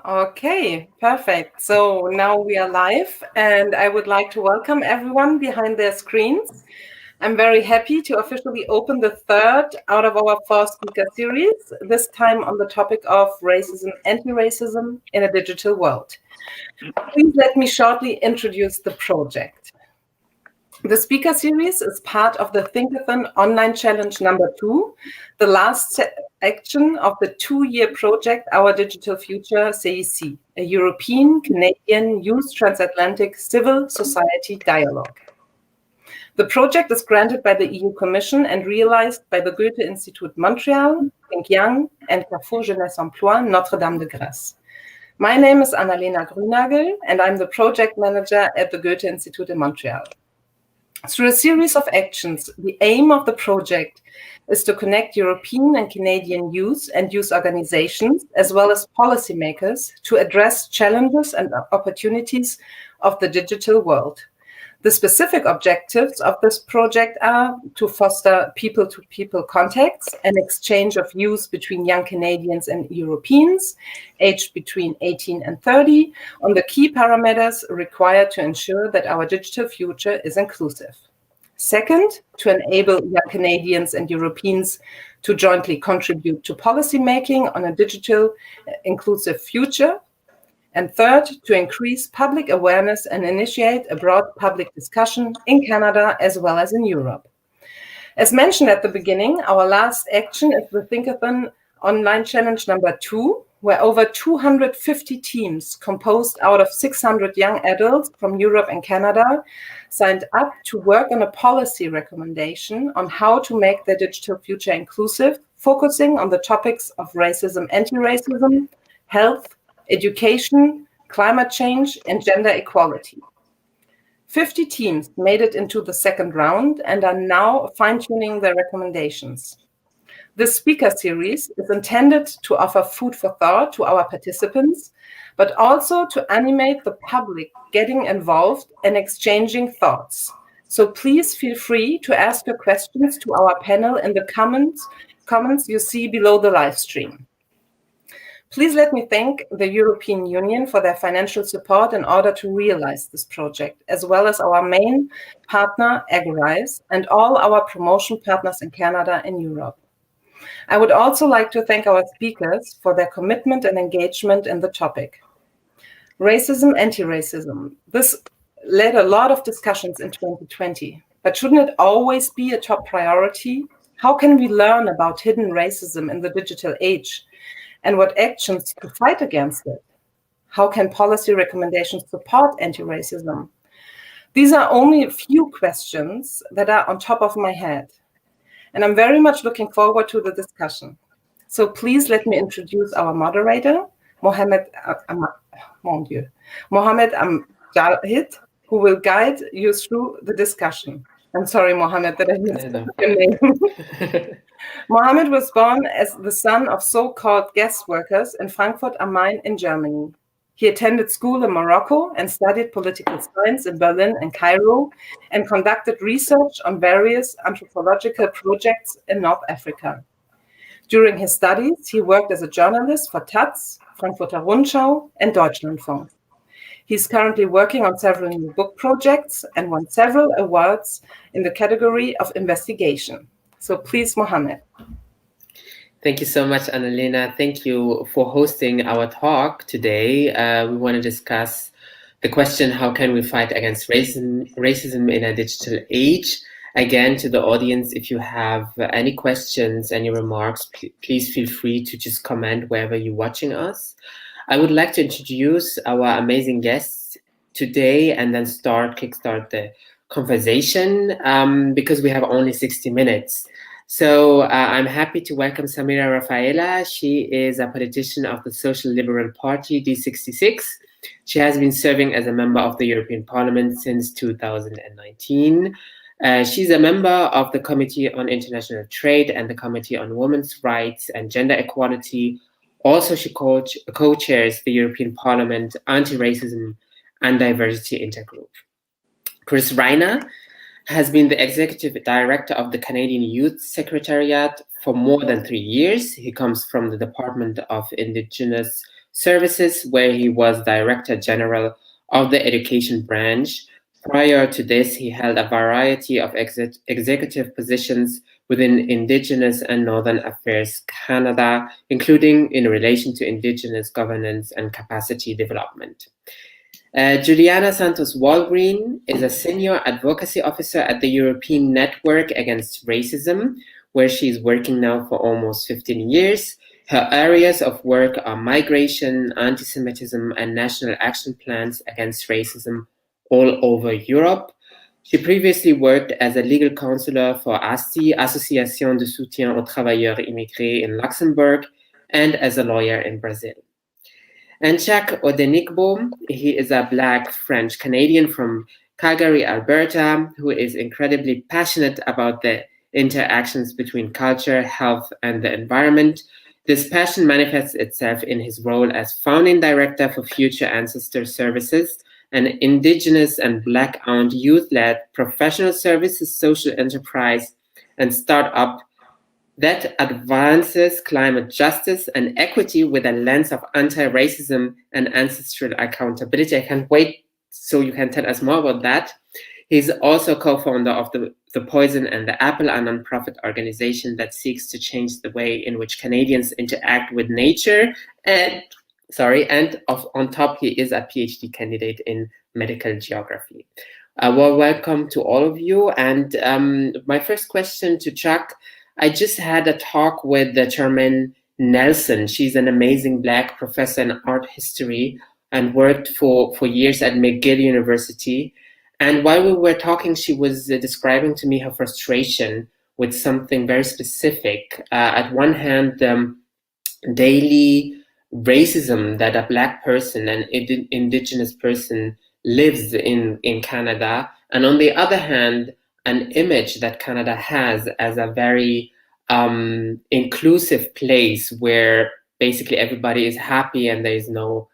Okay, perfect. So now we are live, and I would like to welcome everyone behind their screens. I'm very happy to officially open the third out of our four speaker series, this time on the topic of racism, anti-racism in a digital world. Please let me shortly introduce the project. The speaker series is part of the Thinkathon online challenge number 2, the last action of the 2-year project, Our Digital Future CEC, a European, Canadian, Youth Transatlantic Civil Society Dialogue. The project is granted by the EU Commission and realized by the Goethe Institut Montreal, Think Young, and Carrefour Jeunesse Emploi Notre-Dame-de-Grâce. My name is Annalena Grünagel, and I'm the project manager at the Goethe Institut in Montreal. Through a series of actions, the aim of the project is to connect European and Canadian youth and youth organizations, as well as policymakers, to address challenges and opportunities of the digital world. The specific objectives of this project are to foster people-to-people contacts and exchange of views between young Canadians and Europeans, aged between 18 and 30, on the key parameters required to ensure that our digital future is inclusive. Second, to enable young Canadians and Europeans to jointly contribute to policymaking on a digital inclusive future. And third, to increase public awareness and initiate a broad public discussion in Canada as well as in Europe. As mentioned at the beginning, our last action is the Thinkathon online challenge number 2, where over 250 teams composed out of 600 young adults from Europe and Canada signed up to work on a policy recommendation on how to make the digital future inclusive, focusing on the topics of racism, anti-racism, health, education, climate change, and gender equality. 50 teams made it into the second round and are now fine-tuning their recommendations. This speaker series is intended to offer food for thought to our participants, but also to animate the public getting involved and exchanging thoughts. So please feel free to ask your questions to our panel in the comments you see below the live stream. Please let me thank the European Union for their financial support in order to realize this project, as well as our main partner, Agorize, and all our promotion partners in Canada and Europe. I would also like to thank our speakers for their commitment and engagement in the topic. Racism, anti-racism. This led a lot of discussions in 2020, but shouldn't it always be a top priority? How can we learn about hidden racism in the digital age? And what actions to fight against it? How can policy recommendations support anti-racism? These are only a few questions that are on top of my head. And I'm very much looking forward to the discussion. So please let me introduce our moderator, Mohamed Amjahid, who will guide you through the discussion. I'm sorry, Mohamed, that I missed your name. Mohamed was born as the son of so-called guest workers in Frankfurt am Main in Germany. He attended school in Morocco and studied political science in Berlin and Cairo, and conducted research on various anthropological projects in North Africa. During his studies, he worked as a journalist for Taz, Frankfurter Rundschau, and Deutschlandfunk. He's currently working on several new book projects and won several awards in the category of investigation. So please, Mohamed. Thank you so much, Annalena. Thank you for hosting our talk today. We want to discuss the question, how can we fight against racism in a digital age? Again, to the audience, if you have any questions, any remarks, please feel free to just comment wherever you're watching us. I would like to introduce our amazing guests today and then kickstart the conversation because we have only 60 minutes. So I'm happy to welcome Samira Rafaela. She is a politician of the Social Liberal Party, D66. She has been serving as a member of the European Parliament since 2019. She's a member of the Committee on International Trade and the Committee on Women's Rights and Gender Equality. Also, she co-chairs the European Parliament Antiracism and Diversity Intergroup. Chris Reiner has been the executive director of the Canadian Youth Secretariat for more than 3 years. He comes from the Department of Indigenous Services, where he was Director General of the Education Branch. Prior to this, he held a variety of executive positions within Indigenous and Northern Affairs Canada, including in relation to Indigenous governance and capacity development. Juliana Santos Walgreen is a senior advocacy officer at the European Network Against Racism, where she's working now for almost 15 years. Her areas of work are migration, anti-Semitism, and national action plans against racism all over Europe. She previously worked as a legal counselor for ASTI, Association de soutien aux travailleurs immigrés in Luxembourg, and as a lawyer in Brazil. And Jack Odenigbo, he is a Black French Canadian from Calgary, Alberta, who is incredibly passionate about the interactions between culture, health, and the environment. This passion manifests itself in his role as founding director for Future Ancestor Services, an Indigenous and Black-owned youth-led professional services social enterprise and startup that advances climate justice and equity with a lens of anti-racism and ancestral accountability. I can't wait so you can tell us more about that. He's also co-founder of the Poison and the Apple, a nonprofit organization that seeks to change the way in which Canadians interact with nature. And on top, he is a PhD candidate in medical geography. Well, welcome to all of you. And my first question to Chuck, I just had a talk with the Charmaine Nelson. She's an amazing Black professor in art history and worked for years at McGill University. And while we were talking, she was describing to me her frustration with something very specific. At one hand, daily racism that a Black person, an Indigenous person, lives in Canada. And on the other hand, an image that Canada has as a very inclusive place where basically everybody is happy and there is no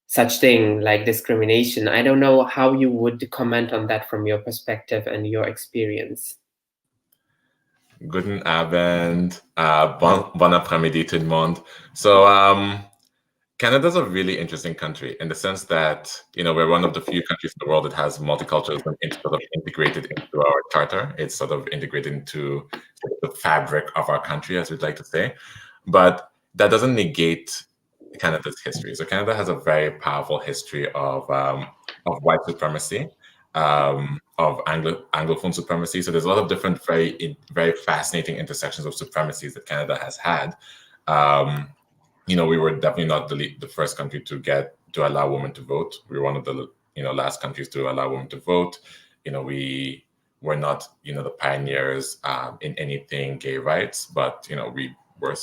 such thing like discrimination. I don't know how you would comment on that from your perspective and your experience. Guten Abend, bon après-midi tout le monde. So Canada's a really interesting country in the sense that, we're one of the few countries in the world that has multiculturalism sort of integrated into our charter. It's sort of integrated into the fabric of our country, as we'd like to say. But that doesn't negate Canada's history. So Canada has a very powerful history of white supremacy, of Anglophone supremacy. So there's a lot of different very fascinating intersections of supremacies that Canada has had. We were definitely not the first country to allow women to vote. We were one of the last countries to allow women to vote. We were not the pioneers in anything gay rights, but we were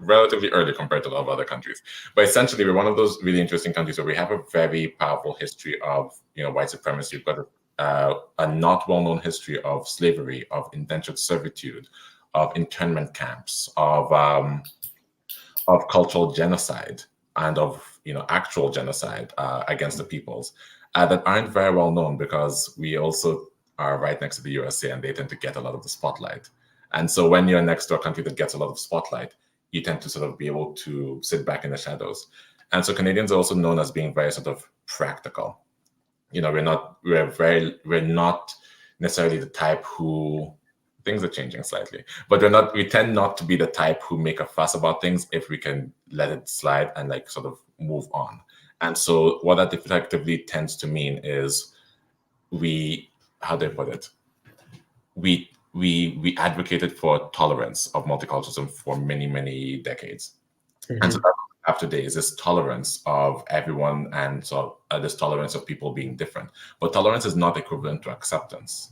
relatively early compared to a lot of other countries. But essentially, we're one of those really interesting countries where we have a very powerful history of white supremacy. We've got a not well-known history of slavery, of indentured servitude, of internment camps, of cultural genocide, and of actual genocide against the peoples that aren't very well known because we also are right next to the USA and they tend to get a lot of the spotlight. And so when you're next to a country that gets a lot of spotlight, you tend to sort of be able to sit back in the shadows. And so Canadians are also known as being very sort of practical. We're not necessarily the type who, things are changing slightly, but we tend not to be the type who make a fuss about things if we can let it slide and like sort of move on. And so what that effectively tends to mean is we advocated for tolerance of multiculturalism for many, many decades. Mm-hmm. And so that after today is this tolerance of everyone and so this tolerance of people being different. But tolerance is not equivalent to acceptance.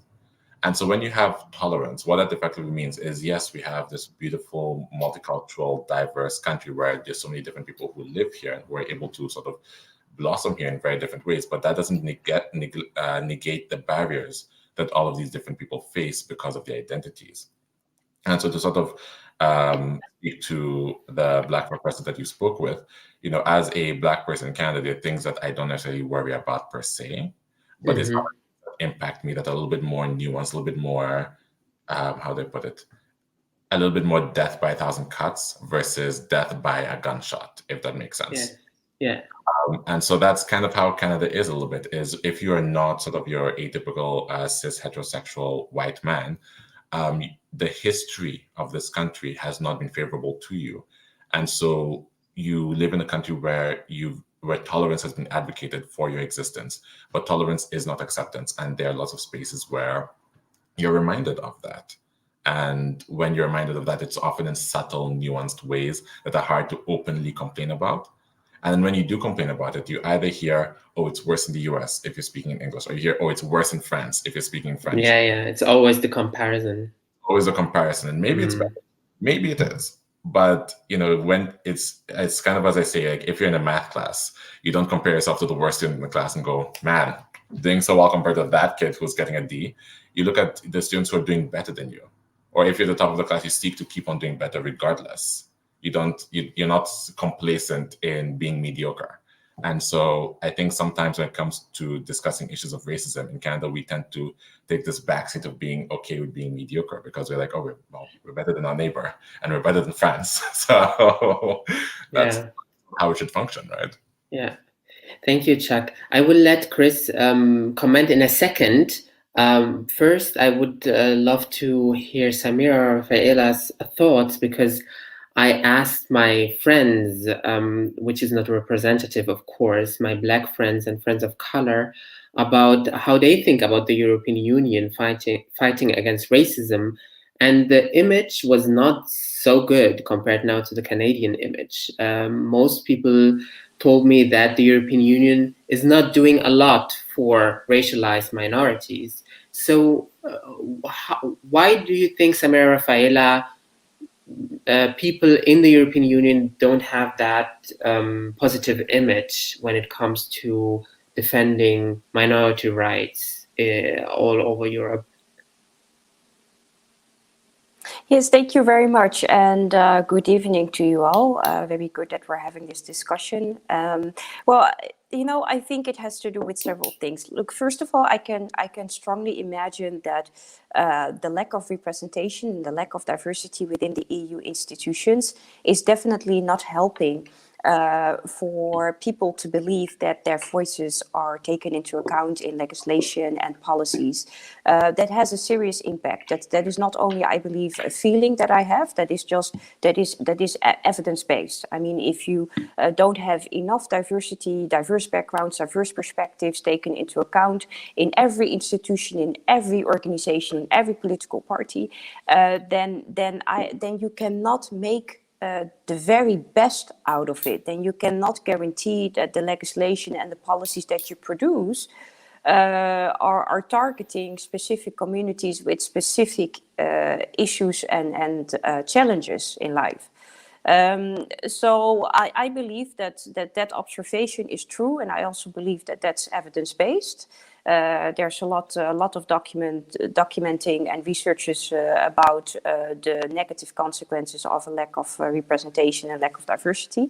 And so when you have tolerance, what that effectively means is, yes, we have this beautiful, multicultural, diverse country where there's so many different people who live here and who are able to sort of blossom here in very different ways. But that doesn't negate the barriers that all of these different people face because of their identities. And so to sort of speak to the Black professor that you spoke with, as a Black person in Canada, there are things that I don't necessarily worry about per se, but it's not impact me that are a little bit more nuanced, a little bit more, how do I put it? A little bit more death by 1,000 cuts versus death by a gunshot, if that makes sense. Yeah. And so that's kind of how Canada is a little bit, is if you are not sort of your atypical cis heterosexual white man, the history of this country has not been favorable to you. And so you live in a country where tolerance has been advocated for your existence, but tolerance is not acceptance. And there are lots of spaces where you're reminded of that. And when you're reminded of that, it's often in subtle, nuanced ways that are hard to openly complain about. And then when you do complain about it, you either hear, oh, it's worse in the US if you're speaking in English, or you hear, oh, it's worse in France if you're speaking French. Yeah, it's always the comparison. Always a comparison. And maybe it's better. Maybe it is. But when it's kind of, as I say, like if you're in a math class, you don't compare yourself to the worst student in the class and go, man, doing so well compared to that kid who's getting a D. You look at the students who are doing better than you. Or if you're the top of the class, you seek to keep on doing better regardless. You're not complacent in being mediocre. And so I think sometimes when it comes to discussing issues of racism in Canada, we tend to take this backseat of being okay with being mediocre because we're like, oh, we're better than our neighbor and we're better than France. So that's how it should function, right? Yeah. Thank you, Chuck. I will let Chris comment in a second. First, I would love to hear Samira Rafaela's thoughts, because I asked my friends, which is not representative, of course, my Black friends and friends of color, about how they think about the European Union fighting against racism. And the image was not so good compared now to the Canadian image. Most people told me that the European Union is not doing a lot for racialized minorities. So why do you think, Samira Rafaela, people in the European Union don't have that positive image when it comes to defending minority rights all over Europe? Yes, thank you very much, and good evening to you all. Very good that we're having this discussion. Well, I think it has to do with several things. Look, first of all, I can strongly imagine that the lack of representation, the lack of diversity within the EU institutions is definitely not helping for people to believe that their voices are taken into account in legislation and policies. That has a serious impact. That is not only, I believe, a feeling that I have. That is evidence-based. I mean, if you don't have enough diversity, diverse backgrounds, diverse perspectives taken into account in every institution, in every organization, in every political party, then you cannot make the very best out of it. Then you cannot guarantee that the legislation and the policies that you produce are targeting specific communities with specific issues and challenges in life. So I believe that observation is true, and I also believe that that's evidence-based. There's a lot of documenting and researches about the negative consequences of a lack of representation and lack of diversity.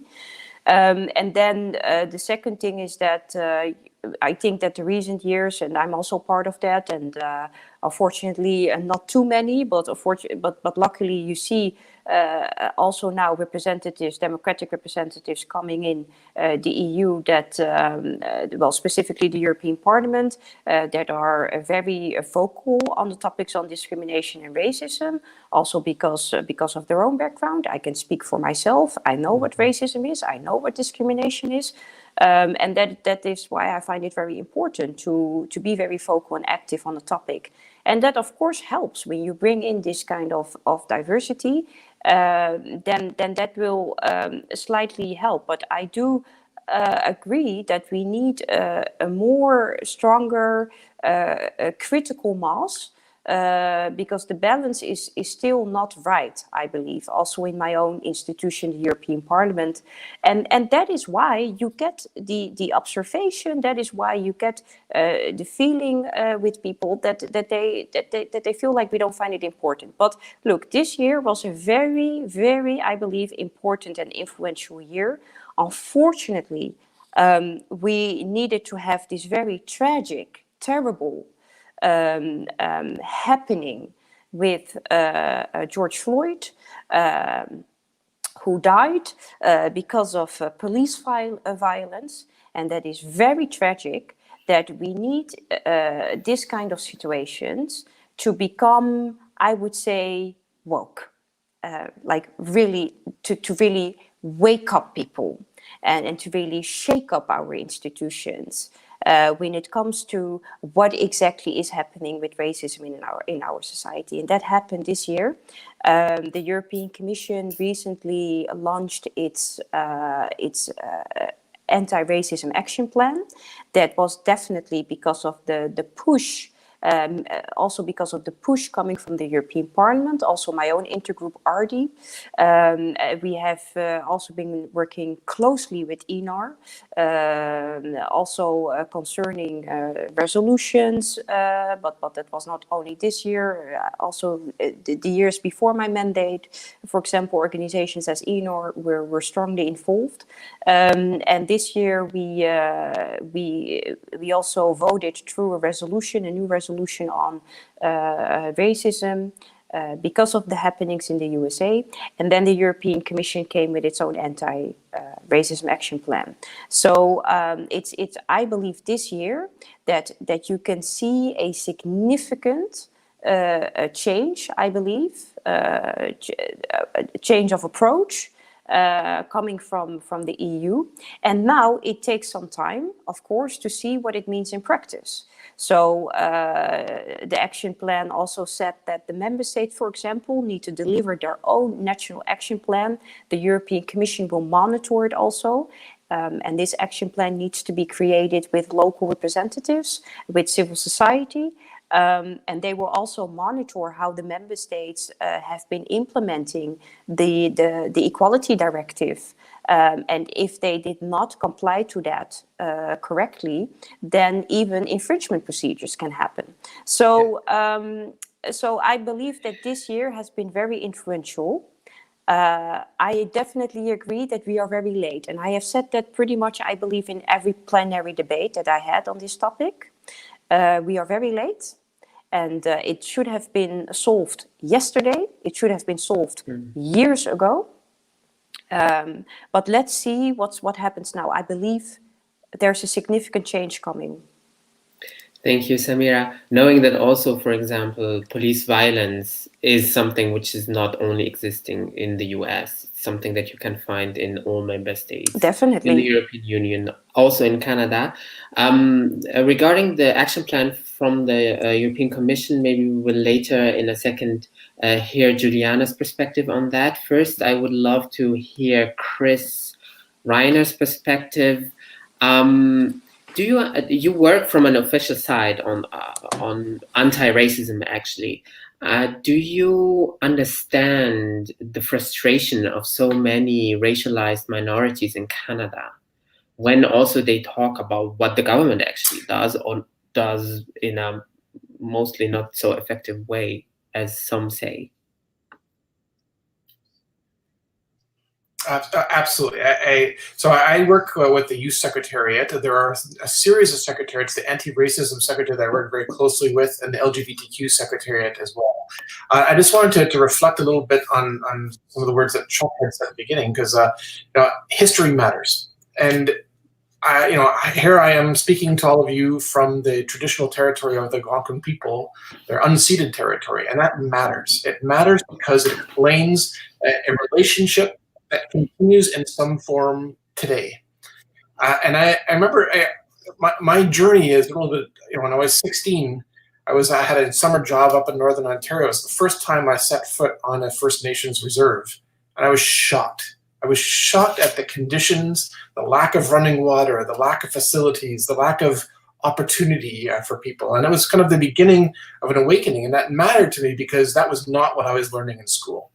And then the second thing is that I think that the recent years, and I'm also part of that, and unfortunately not too many, but luckily you see also now representatives, democratic representatives coming in the EU that, well, specifically the European Parliament, that are very vocal on the topics on discrimination and racism, also because of their own background. I can speak for myself. I know what racism is. I know what discrimination is. And that is why I find it very important to be very vocal and active on the topic. And that, of course, helps when you bring in this kind of diversity. Then that will slightly help. But I do agree that we need a more stronger critical mass. Because the balance is still not right, I believe, also in my own institution, the European Parliament. And that is why you get the observation, that is why you get the feeling with people that they feel like we don't find it important. But look, this year was a very, very, I believe, important and influential year. Unfortunately, we needed to have this very tragic, terrible happening with George Floyd. who died because of police violence, and that is very tragic. That we need this kind of situations to become, I would say, woke, like really to really wake up people and to really shake up our institutions. When it comes to what exactly is happening with racism in our society, and that happened this year. The European Commission recently launched its anti-racism action plan. That was definitely because of the push. Also because of the push coming from the European Parliament, also my own intergroup RD. We have also been working closely with ENAR, also concerning resolutions, but that was not only this year, also the years before my mandate. For example, organizations as ENAR were strongly involved. And this year we also voted through a new resolution on racism because of the happenings in the USA. And then the European Commission came with its own anti-racism action plan. So it's I believe this year that you can see a significant change, I believe, a change of approach coming from the EU. And now it takes some time, of course, to see what it means in practice. So the action plan also said that the member states, for example, need to deliver their own national action plan. The European Commission will monitor it also. And this action plan needs to be created with local representatives, with civil society. And they will also monitor how the member states have been implementing the Equality Directive. And if they did not comply to that correctly, then even infringement procedures can happen. So, so I believe that this year has been very influential. I definitely agree that we are very late. And I have said that pretty much, I believe, in every plenary debate that I had on this topic. We are very late, and it should have been solved yesterday. It should have been solved years ago. But let's see what happens now. I believe there's a significant change coming. Thank you, Samira. Knowing that also, for example, police violence is something which is not only existing in the US, it's something that you can find in all member states. Definitely. In the European Union, also in Canada. Regarding the action plan from the European Commission, maybe we will later in a second hear Juliana's perspective on that. First, I would love to hear Chris Reiner's perspective. You work from an official side on anti-racism, actually. Do you understand the frustration of so many racialized minorities in Canada when also they talk about what the government actually does or does in a mostly not so effective way, as some say? Absolutely. So I work with the Youth Secretariat. There are a series of secretariats, the Anti-Racism Secretariat that I work very closely with, and the LGBTQ Secretariat as well. I just wanted to reflect a little bit on some of the words that Chuck had said at the beginning, because history matters. And here I am speaking to all of you from the traditional territory of the Algonquin people, their unceded territory, and that matters. It matters because it explains a relationship that continues in some form today. And I remember my journey is a little bit, when I was 16, I had a summer job up in Northern Ontario. It was the first time I set foot on a First Nations reserve. And I was shocked. I was shocked at the conditions, the lack of running water, the lack of facilities, the lack of opportunity for people. And it was kind of the beginning of an awakening. And that mattered to me because that was not what I was learning in school.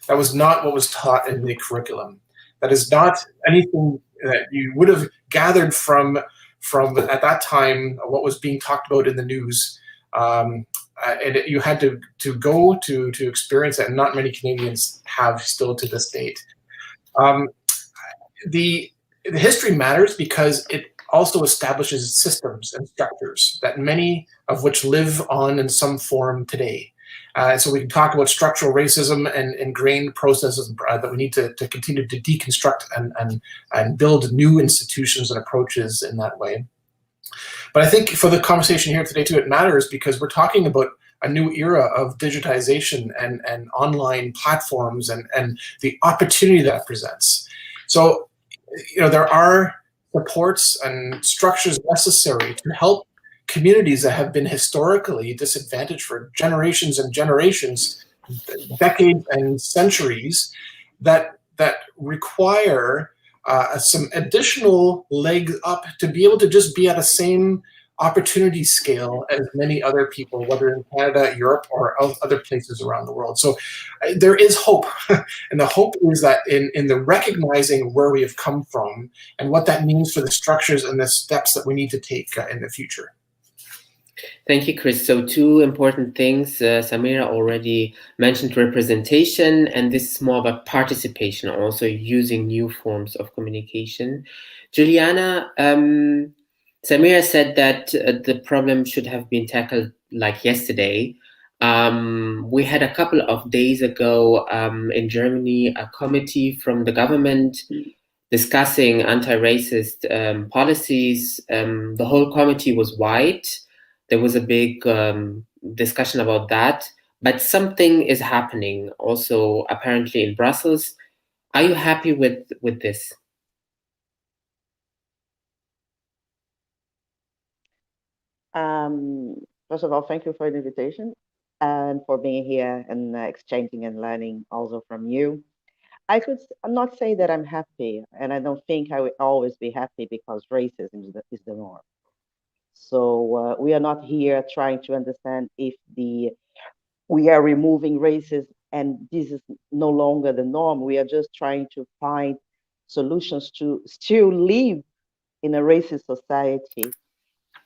That was not what was taught in the curriculum. That is not anything that you would have gathered from at that time what was being talked about in the news. And you had to go to experience it, and not many Canadians have still to this date. The history matters because it also establishes systems and structures that many of which live on in some form today. So we can talk about structural racism and ingrained processes that we need to continue to deconstruct and build new institutions and approaches in that way. But I think for the conversation here today too, it matters because we're talking about a new era of digitization and online platforms and the opportunity that presents. So, there are supports and structures necessary to help communities that have been historically disadvantaged for generations and generations, decades and centuries, that require some additional leg up to be able to just be at the same opportunity scale as many other people, whether in Canada, Europe, or other places around the world. So there is hope. And the hope is that in the recognizing where we have come from and what that means for the structures and the steps that we need to take in the future. Thank you, Chris. So two important things. Samira already mentioned representation, and this is more about participation, also using new forms of communication. Juliana, Samira said that the problem should have been tackled like yesterday. We had a couple of days ago in Germany a committee from the government discussing anti-racist policies. The whole committee was white. There was a big discussion about that, but something is happening also apparently in Brussels. Are you happy with this? First of all, thank you for the invitation and for being here and exchanging and learning also from you. I'm not say that I'm happy, and I don't think I will always be happy because racism is the norm. So we are not here trying to understand if we are removing racism and this is no longer the norm. We are just trying to find solutions to still live in a racist society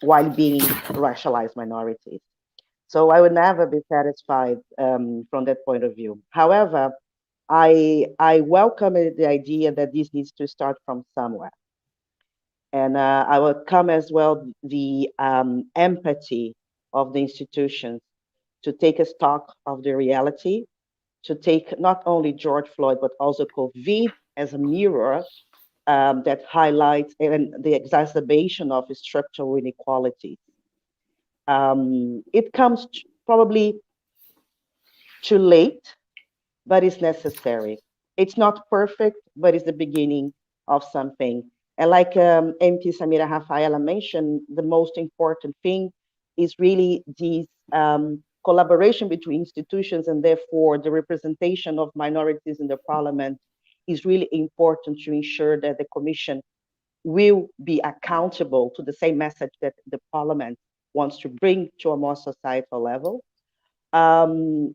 while being racialized minorities. So I would never be satisfied from that point of view. However, I welcome the idea that this needs to start from somewhere. And I welcome as well the empathy of the institutions to take a stock of the reality, to take not only George Floyd, but also COVID as a mirror that highlights the exacerbation of structural inequalities. It comes probably too late, but it's necessary. It's not perfect, but it's the beginning of something. And like MP Samira Rafaela mentioned, the most important thing is really this collaboration between institutions, and therefore the representation of minorities in the parliament is really important to ensure that the commission will be accountable to the same message that the parliament wants to bring to a more societal level. And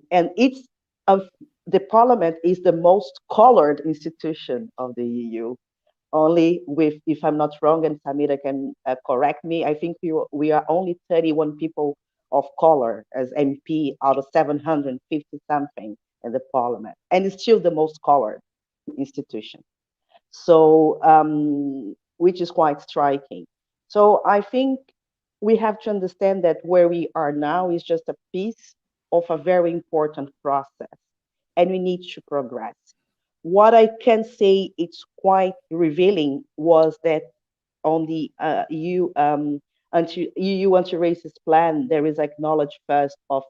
the parliament is the most colored institution of the EU. Only with, if I'm not wrong, and Samira can correct me, I think we are only 31 people of color as MP out of 750 something in the parliament. And it's still the most colored institution. So, which is quite striking. So I think we have to understand that where we are now is just a piece of a very important process, and we need to progress. What I can say it's quite revealing was that on the EU anti-racist plan, there is acknowledged first of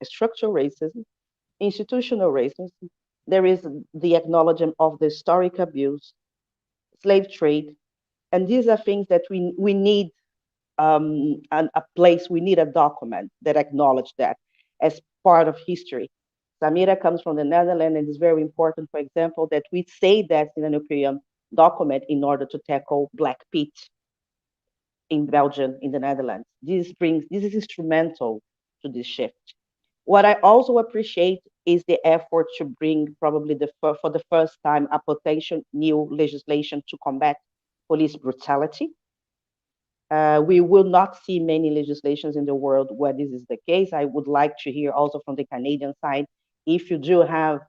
structural racism, institutional racism. There is the acknowledgement of the historic abuse, slave trade, and these are things that we need a place, we need a document that acknowledge that as part of history. Samira comes from the Netherlands, and it's very important, for example, that we say that in an European document in order to tackle Black Pete in Belgium, in the Netherlands. This is instrumental to this shift. What I also appreciate is the effort to bring probably for the first time a potential new legislation to combat police brutality. We will not see many legislations in the world where this is the case. I would like to hear also from the Canadian side, if you do have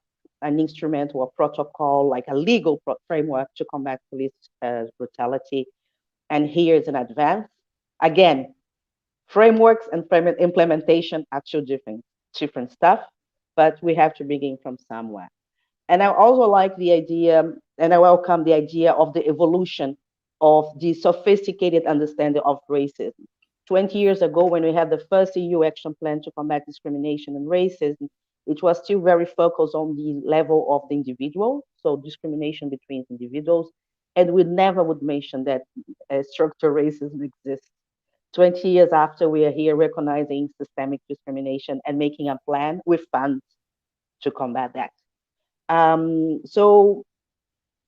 an instrument or a protocol, like a legal framework to combat police brutality. And here's an advance. Again, frameworks and implementation are two different stuff, but we have to begin from somewhere. And I also like the idea, and I welcome the idea of the evolution of the sophisticated understanding of racism. 20 years ago, when we had the first EU action plan to combat discrimination and racism, it was still very focused on the level of the individual, so discrimination between individuals, and we never would mention that structural racism exists. 20 years after, we are here recognizing systemic discrimination and making a plan with funds to combat that. So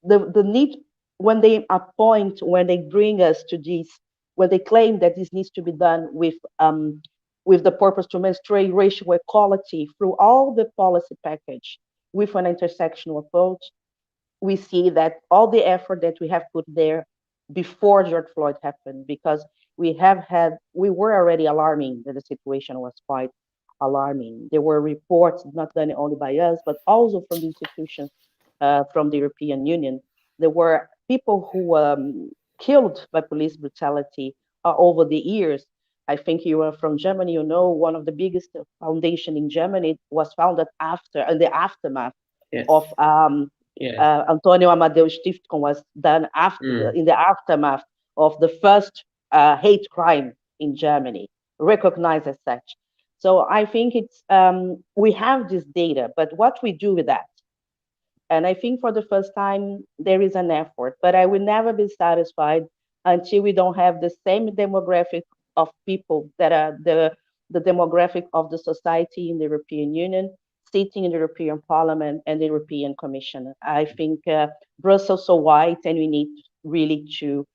the need, when they appoint, when they bring us to this, when they claim that this needs to be done with the purpose to demonstrate racial equality through all the policy package with an intersectional approach, we see that all the effort that we have put there before George Floyd happened, because we were already alarming that the situation was quite alarming. There were reports not done only by us, but also from the institutions from the European Union. There were people who killed by police brutality over the years. I think you are from Germany, you know, one of the biggest foundation in Germany was founded in the aftermath of Antonio Amadeu Stiftung was done in the aftermath of the first hate crime in Germany, recognized as such. So I think it's we have this data, but what we do with that? And I think for the first time there is an effort, but I will never be satisfied until we don't have the same demographic of people that are the demographic of the society in the European Union, sitting in the European Parliament and the European Commission. I think Brussels is so white, and we need really to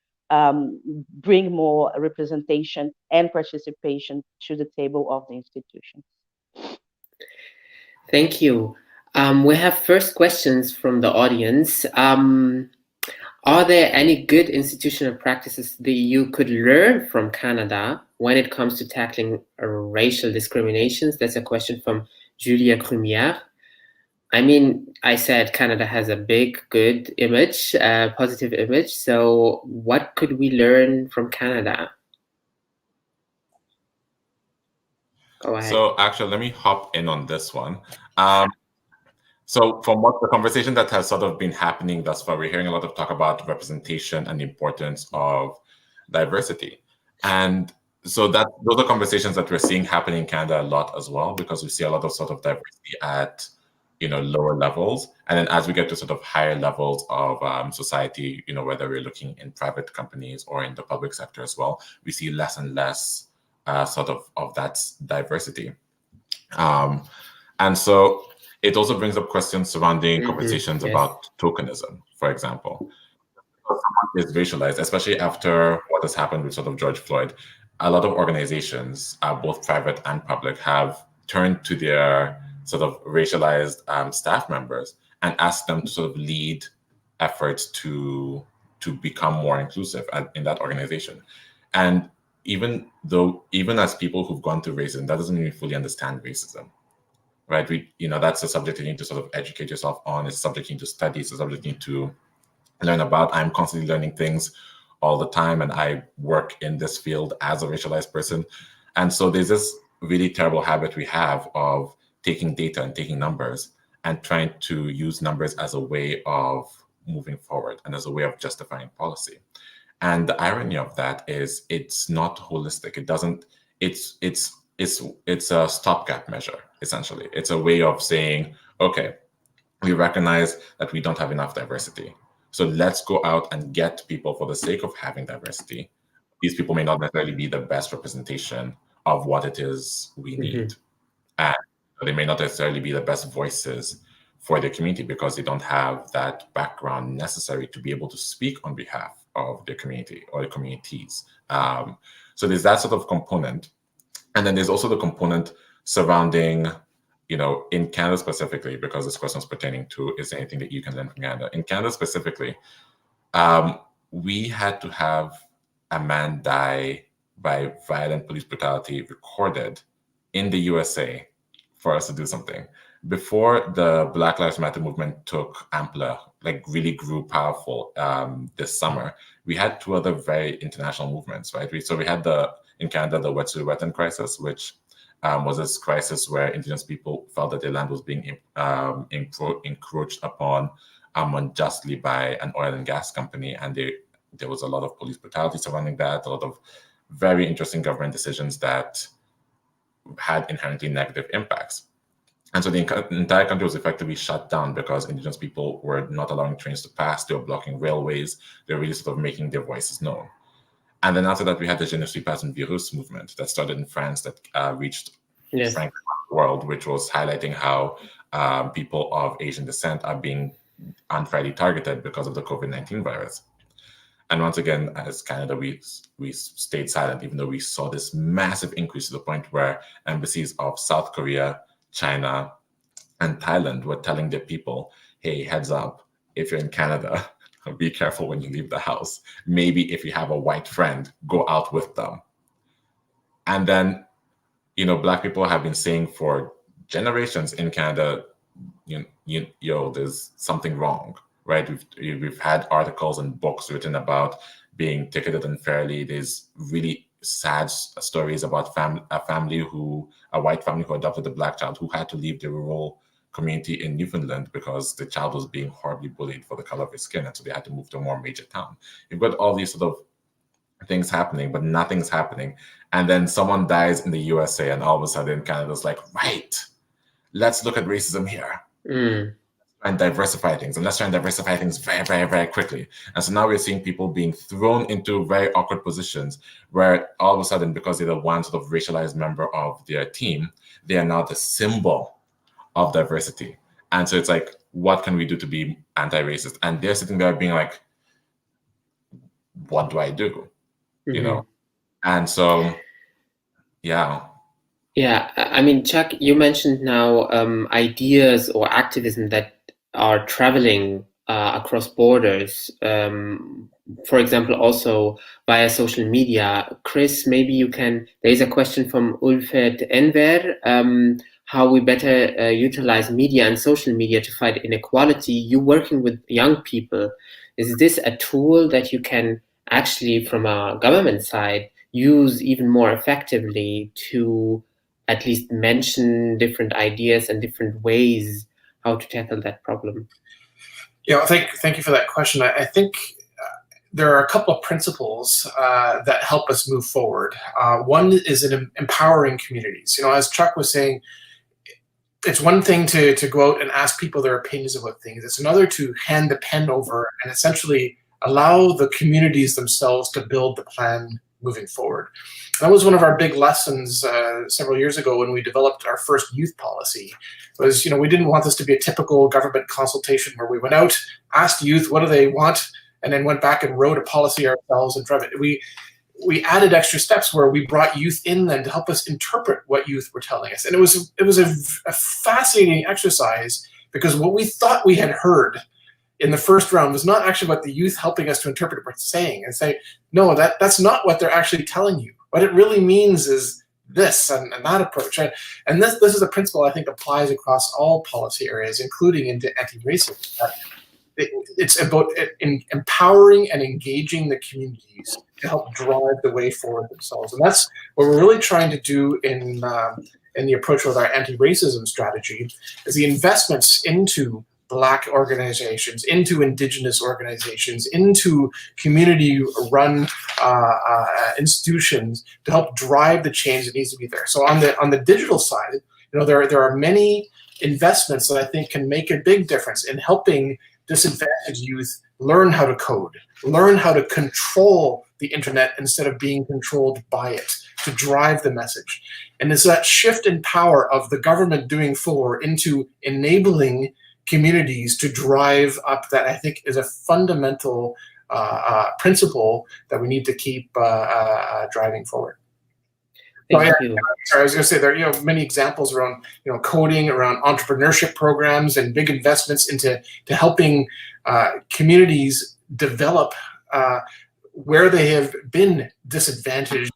bring more representation and participation to the table of the institutions. Thank you. We have first questions from the audience. Are there any good institutional practices the EU could learn from Canada when it comes to tackling racial discriminations? That's a question from Julia Crumière. I mean, I said Canada has a big, good image, positive image. So what could we learn from Canada? Go ahead. So actually, let me hop in on this one. So from what the conversation that has sort of been happening thus far, we're hearing a lot of talk about representation and the importance of diversity. And so those are conversations that we're seeing happening in Canada a lot as well, because we see a lot of sort of diversity at lower levels. And then as we get to sort of higher levels of society, whether we're looking in private companies or in the public sector as well, we see less and less sort of that diversity. And so it also brings up questions surrounding conversations about tokenism, for example. Because someone is racialized, especially after what has happened with sort of George Floyd. A lot of organizations, both private and public, have turned to their sort of racialized staff members and asked them to sort of lead efforts to become more inclusive in that organization. And even as people who've gone through racism, that doesn't even fully understand racism. Right, that's a subject you need to sort of educate yourself on. It's a subject you need to study. It's a subject you need to learn about. I'm constantly learning things all the time, and I work in this field as a racialized person. And so there's this really terrible habit we have of taking data and taking numbers and trying to use numbers as a way of moving forward and as a way of justifying policy. And the irony of that is it's not holistic. It doesn't. It's a stopgap measure, essentially. It's a way of saying, okay, we recognize that we don't have enough diversity. So let's go out and get people for the sake of having diversity. These people may not necessarily be the best representation of what it is we need. And they may not necessarily be the best voices for their community because they don't have that background necessary to be able to speak on behalf of their community or the communities. So there's that sort of component. And then there's also the component surrounding, in Canada specifically, because this question is pertaining to, is there anything that you can learn from Canada? In Canada specifically, we had to have a man die by violent police brutality recorded in the USA for us to do something. Before the Black Lives Matter movement took ampleur, like really grew powerful this summer, we had two other very international movements, right? So we had in Canada, the Wet'suwet'en crisis, which was this crisis where indigenous people felt that their land was being encroached upon unjustly by an oil and gas company, and there was a lot of police brutality surrounding that, a lot of very interesting government decisions that had inherently negative impacts. And so the entire country was effectively shut down because indigenous people were not allowing trains to pass, they were blocking railways, they were really sort of making their voices known. And then after that, we had the Je ne suis pas un virus movement that started in France that reached frankly the world, which was highlighting how people of Asian descent are being unfairly targeted because of the COVID-19 virus. And once again, as Canada, we stayed silent, even though we saw this massive increase to the point where embassies of South Korea, China, and Thailand were telling their people, hey, heads up, if you're in Canada, be careful when you leave the house. Maybe if you have a white friend, go out with them. And then, Black people have been saying for generations in Canada, there's something wrong, right? We've had articles and books written about being ticketed unfairly. There's really sad stories about a white family who adopted a Black child who had to leave the rural community in Newfoundland because the child was being horribly bullied for the color of his skin, and so they had to move to a more major town. You've got all these sort of things happening, but nothing's happening. And then someone dies in the USA, and all of a sudden Canada's like, right, let's look at racism here. And diversify things, and let's try and diversify things very, very, very quickly. And so now we're seeing people being thrown into very awkward positions where all of a sudden, because they're the one sort of racialized member of their team, they are now the symbol of diversity. And so it's like, what can we do to be anti-racist? And they're sitting there being like, what do I do? And so, yeah. Yeah, I mean, Chuck, you mentioned now ideas or activism that are traveling across borders, for example, also via social media. Chris, maybe there is a question from Ulfed Enver, how we better utilize media and social media to fight inequality. You working with young people, is this a tool that you can actually, from a government side, use even more effectively to at least mention different ideas and different ways how to tackle that problem? Yeah, thank you for that question. I think there are a couple of principles that help us move forward. One is in empowering communities. As Chuck was saying, it's one thing to go out and ask people their opinions about things. It's another to hand the pen over and essentially allow the communities themselves to build the plan moving forward. That was one of our big lessons several years ago when we developed our first youth policy. Was, we didn't want this to be a typical government consultation where we went out, asked youth what do they want, and then went back and wrote a policy ourselves and drove it. We added extra steps where we brought youth in then to help us interpret what youth were telling us. And it was a fascinating exercise because what we thought we had heard in the first round was not actually what the youth helping us to interpret what they're saying and say, no, that's not what they're actually telling you. What it really means is this and that approach. And this is a principle I think applies across all policy areas, including into anti-racism. It's about empowering and engaging the communities to help drive the way forward themselves. And that's what we're really trying to do in the approach with our anti-racism strategy, is the investments into Black organizations, into Indigenous organizations, into community-run institutions to help drive the change that needs to be there. So on the digital side, there are many investments that I think can make a big difference in helping disadvantaged youth learn how to code, learn how to control the internet instead of being controlled by it, to drive the message. And it's that shift in power of the government doing forward into enabling communities to drive up that I think is a fundamental principle that we need to keep driving forward. Thank you. Sorry, I was going to say there are many examples around coding, around entrepreneurship programs, and big investments into helping communities develop where they have been disadvantaged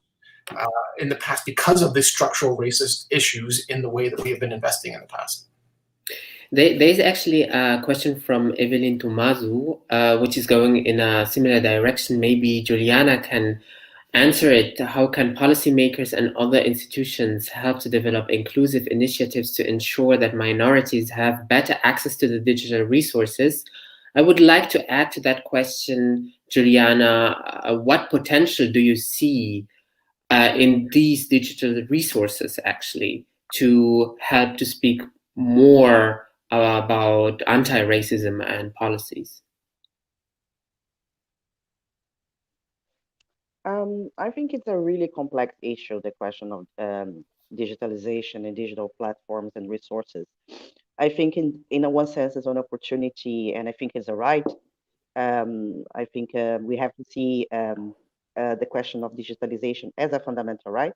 in the past because of the structural racist issues in the way that we have been investing in the past. There's actually a question from Evelyn Tomazu, which is going in a similar direction. Maybe Juliana can answer it, how can policymakers and other institutions help to develop inclusive initiatives to ensure that minorities have better access to the digital resources? I would like to add to that question, Juliana, what potential do you see in these digital resources actually to help to speak more about anti-racism and policies? I think it's a really complex issue, the question of digitalization and digital platforms and resources. I think in a one sense it's an opportunity, and I think it's a right. I think we have to see the question of digitalization as a fundamental right.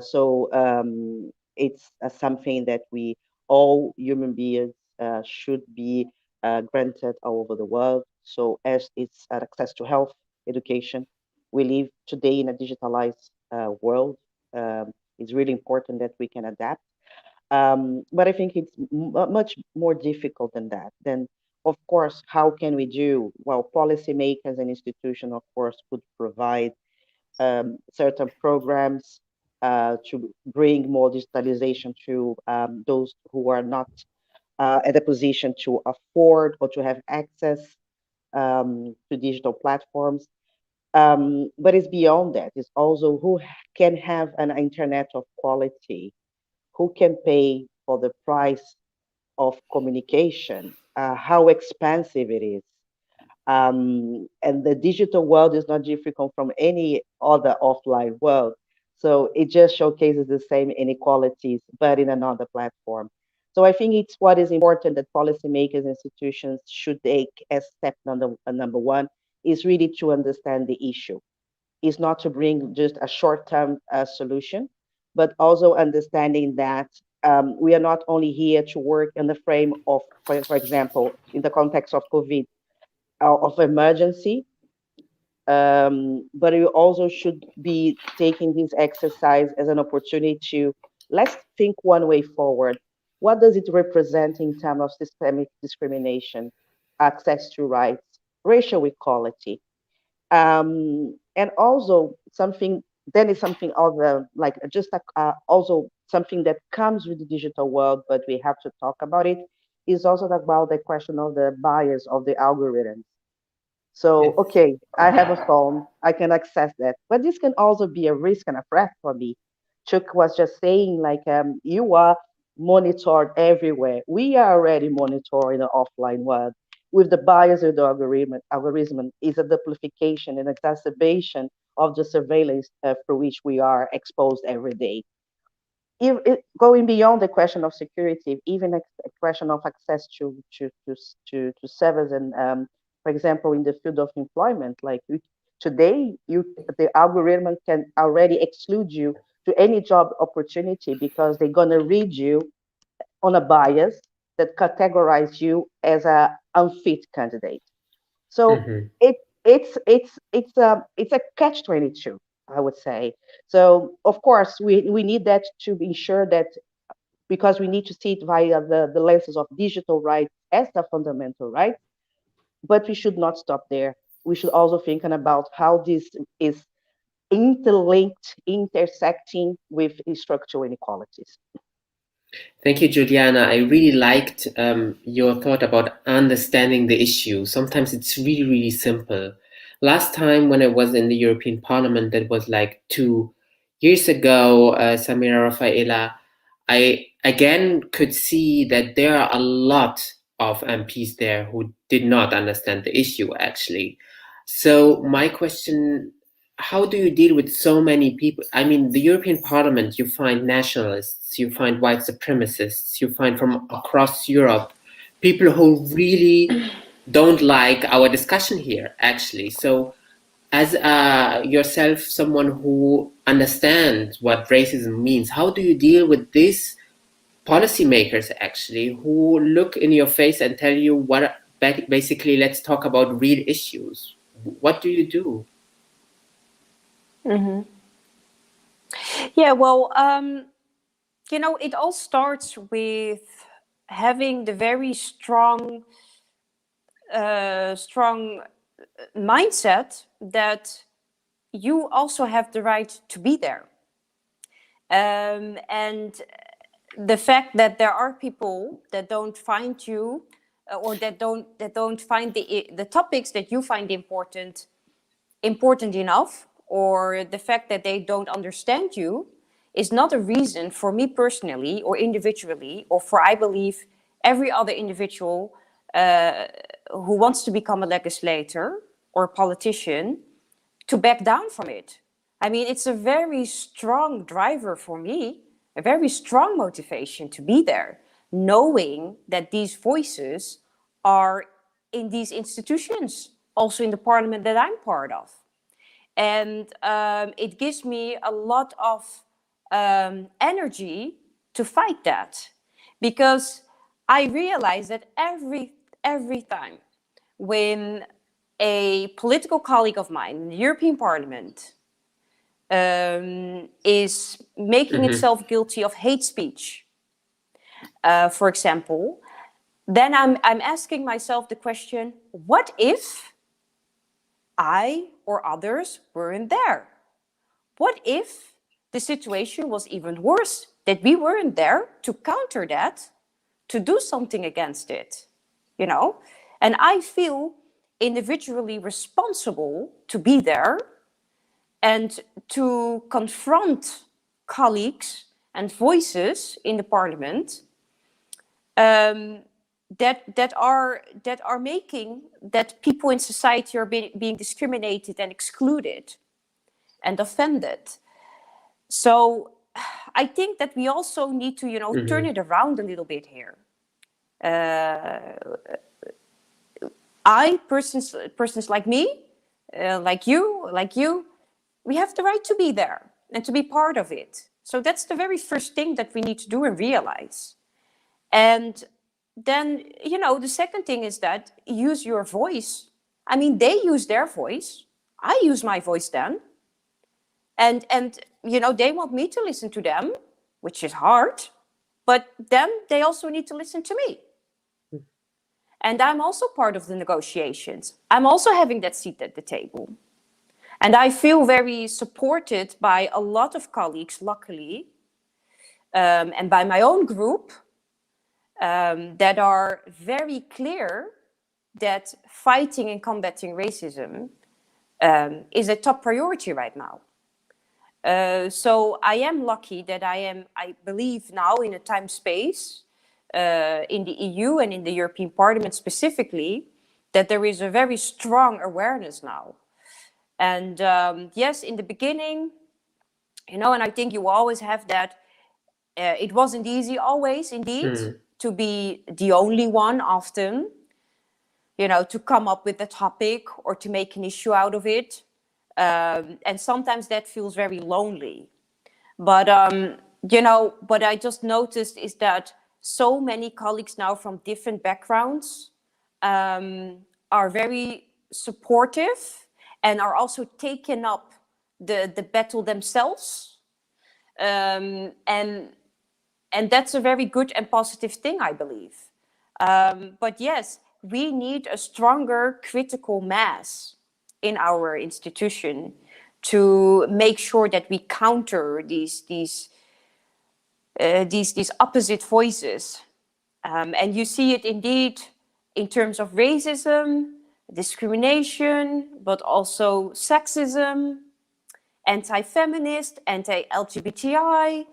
So it's something that we all human beings should be granted all over the world. So as it's access to health, education, we live today in a digitalized world. It's really important that we can adapt. But I think it's much more difficult than that. Then, of course, how can we do? Well, policymakers and institutions, of course, could provide certain programs to bring more digitalization to those who are not at a position to afford or to have access to digital platforms. But it's beyond that. It's also who can have an internet of quality, who can pay for the price of communication, how expensive it is. And the digital world is not different from any other offline world. So it just showcases the same inequalities, but in another platform. So I think it's what is important that policymakers, institutions should take as step number one is really to understand the issue. Is not to bring just a short-term solution, but also understanding that we are not only here to work in the frame of, for example, in the context of COVID, of emergency, but we also should be taking this exercise as an opportunity to let's think one way forward. What does it represent in terms of systemic discrimination, access to rights, racial equality, and also something then is something other like just also something that comes with the digital world, but we have to talk about it. Is also about the question of the bias of the algorithms. So, Yes. okay, I have a phone, I can access that, but this can also be a risk and a threat for me. Chuck was just saying, like, you are monitored everywhere. We are already monitored in the offline world. With the bias of the algorithm is a duplication and exacerbation of the surveillance through which we are exposed every day. Going beyond the question of security, even a question of access to servers and, for example, in the field of employment, like today, the algorithm can already exclude you to any job opportunity because they're gonna read you on a bias that categorize you as a unfit candidate. So Mm-hmm. it's a catch-22, I would say. So of course we need that to ensure that because we need to see it via the lenses of digital rights as a fundamental right, but we should not stop there. We should also think about how this is interlinked, intersecting with structural inequalities. Thank you, Juliana. I really liked your thought about understanding the issue. Sometimes it's really, really simple. Last time when I was in the European Parliament, that was like 2 years ago, Samira Rafaela, I again could see that there are a lot of MPs there who did not understand the issue, actually. So my question, how do you deal with so many people? I mean, the European Parliament, you find nationalists, you find white supremacists, you find from across Europe people who really don't like our discussion here, actually. So, as yourself, someone who understands what racism means, how do you deal with these policymakers actually who look in your face and tell you what basically, let's talk about real issues? What do you do? Mm-hmm. Yeah, well, it all starts with having the very strong mindset that you also have the right to be there. And the fact that there are people that don't find you or that don't find the topics that you find important enough, or the fact that they don't understand you, is not a reason for me personally or individually, or for, I believe, every other individual who wants to become a legislator or a politician, to back down from it. I mean, it's a very strong driver for me, a very strong motivation to be there, knowing that these voices are in these institutions, also in the parliament that I'm part of. And it gives me a lot of energy to fight that, because I realize that every time when a political colleague of mine in the European Parliament is making itself guilty of hate speech, for example, then I'm asking myself the question, what if I or others weren't there? What if the situation was even worse, that we weren't there to counter that, to do something against it, you know? And I feel individually responsible to be there and to confront colleagues and voices in the parliament that are making that people in society are being discriminated and excluded and offended. So I think that we also need to, turn it around a little bit here. Persons like me, like you, we have the right to be there and to be part of it. So that's the very first thing that we need to do and realize. And then, the second thing is that use your voice. I mean, they use their voice. I use my voice then. And they want me to listen to them, which is hard, but then they also need to listen to me. And I'm also part of the negotiations. I'm also having that seat at the table. And I feel very supported by a lot of colleagues, luckily, and by my own group, that are very clear that fighting and combating racism is a top priority right now. So I am lucky that I believe now in a time space in the EU and in the European Parliament specifically, that there is a very strong awareness now. And yes, in the beginning, and I think you always have that, it wasn't easy always, indeed, to be the only one often, to come up with a topic or to make an issue out of it. And sometimes that feels very lonely. But, what I just noticed is that so many colleagues now from different backgrounds are very supportive and are also taking up the battle themselves. And that's a very good and positive thing, I believe. But yes, we need a stronger critical mass in our institution to make sure that we counter these opposite voices. And you see it indeed in terms of racism, discrimination, but also sexism, anti-feminist, anti-LGBTI.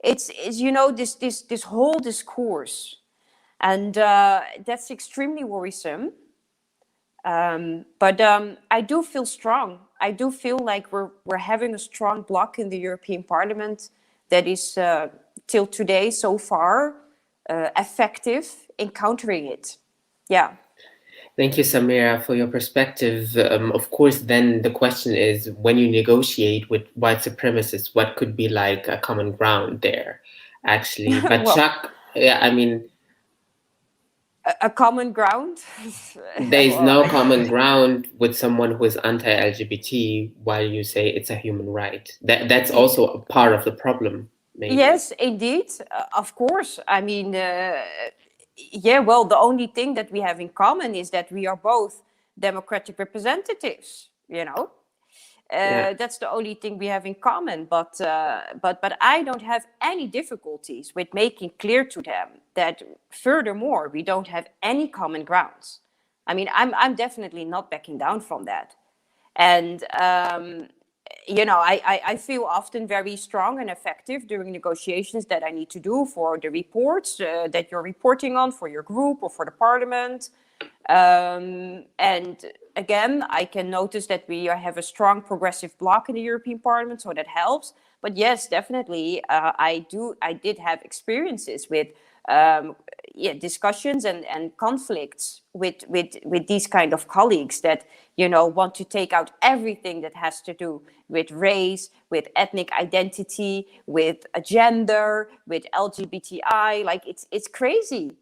It's this whole discourse, and that's extremely worrisome. But I do feel strong. I do feel like we're having a strong bloc in the European Parliament that is till today so far effective in countering it. Yeah. Thank you, Samira, for your perspective. Of course, then the question is, when you negotiate with white supremacists, what could be like a common ground there, actually? But Well, Chuck, yeah, I mean, a common ground? there is no common ground with someone who is anti-LGBT while you say it's a human right. That's also a part of the problem, maybe. Yes, indeed. Of course. I mean, yeah, well, the only thing that we have in common is that we are both democratic representatives, That's the only thing we have in common. But I don't have any difficulties with making clear to them that furthermore we don't have any common grounds. I mean, I'm definitely not backing down from that. And I feel often very strong and effective during negotiations that I need to do for the reports that you're reporting on for your group or for the parliament. And again, I can notice that we have a strong progressive bloc in the European Parliament, so that helps. But yes, definitely, I did have experiences with discussions and conflicts with these kind of colleagues that want to take out everything that has to do with race, with ethnic identity, with gender, with LGBTI. Like it's crazy,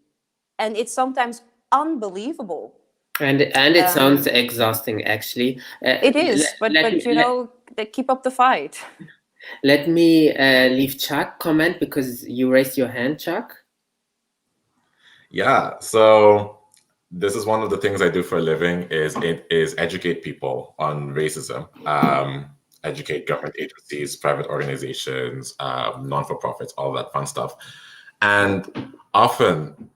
and it's sometimes unbelievable. And it sounds exhausting, actually. It is, but they keep up the fight. Let me leave Chuck comment, because you raised your hand, Chuck. Yeah, so this is one of the things I do for a living is educate people on racism, educate government agencies, private organizations, non-for-profits, all that fun stuff. And often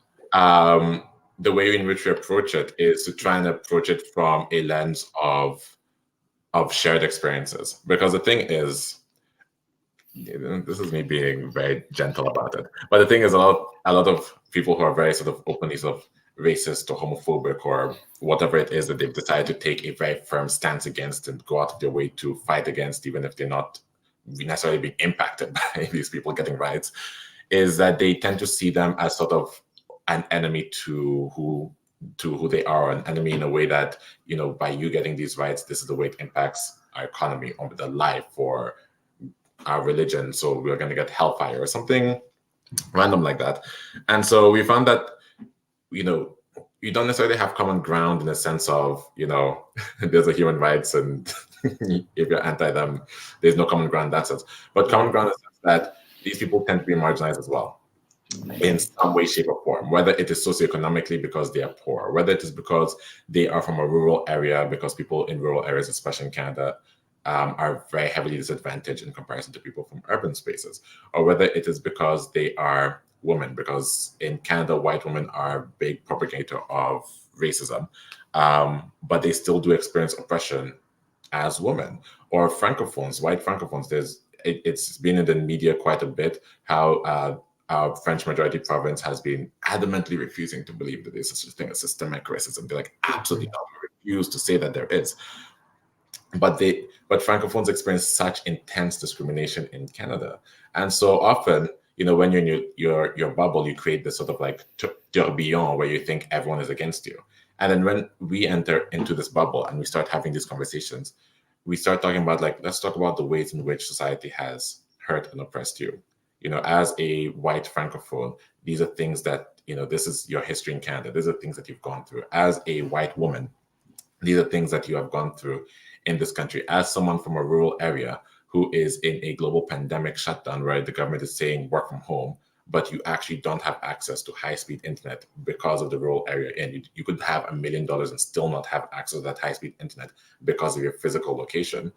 the way in which we approach it is to try and approach it from a lens of shared experiences. Because the thing is, this is me being very gentle about it, but the thing is, a lot of people who are very sort of openly sort of racist or homophobic or whatever it is that they've decided to take a very firm stance against and go out of their way to fight against, even if they're not necessarily being impacted by these people getting rights, is that they tend to see them as sort of an enemy to who they are, an enemy in a way that, by you getting these rights, this is the way it impacts our economy or the life or our religion, so we're going to get hellfire or something random like that. And so we found that, you don't necessarily have common ground in the sense of, there's a human rights, and if you're anti them, there's no common ground in that sense. But common ground in the sense that these people tend to be marginalized as well, in some way, shape, or form, whether it is socioeconomically because they are poor, whether it is because they are from a rural area, because people in rural areas, especially in Canada, are very heavily disadvantaged in comparison to people from urban spaces, or whether it is because they are women, because in Canada, white women are a big propagator of racism, but they still do experience oppression as women, or francophones, white francophones. It's been in the media quite a bit how our French majority province has been adamantly refusing to believe that there's such a thing as systemic racism. They're like, absolutely not, we refuse to say that there is. But francophones experience such intense discrimination in Canada, and so often, when you're in your bubble, you create this sort of like tourbillon where you think everyone is against you. And then when we enter into this bubble and we start having these conversations, we start talking about, like, let's talk about the ways in which society has hurt and oppressed you. As a white francophone, these are things that, this is your history in Canada. These are things that you've gone through. As a white woman, these are things that you have gone through in this country. As someone from a rural area who is in a global pandemic shutdown where the government is saying work from home, but you actually don't have access to high-speed internet because of the rural area, and you could have $1 million and still not have access to that high-speed internet because of your physical location,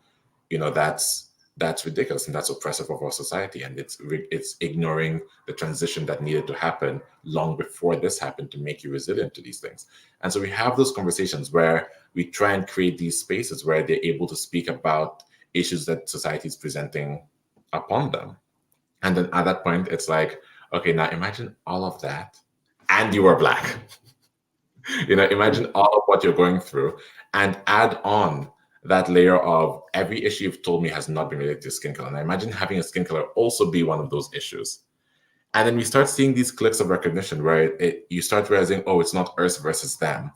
that's ridiculous, and that's oppressive of our society, and it's ignoring the transition that needed to happen long before this happened to make you resilient to these things. And so we have those conversations where we try and create these spaces where they're able to speak about issues that society is presenting upon them. And then at that point, it's like, okay, now imagine all of that, and you are Black. Imagine all of what you're going through, and add on that layer of every issue you've told me has not been related to skin color. And I imagine having a skin color also be one of those issues. And then we start seeing these clicks of recognition where you start realizing, oh, it's not us versus them,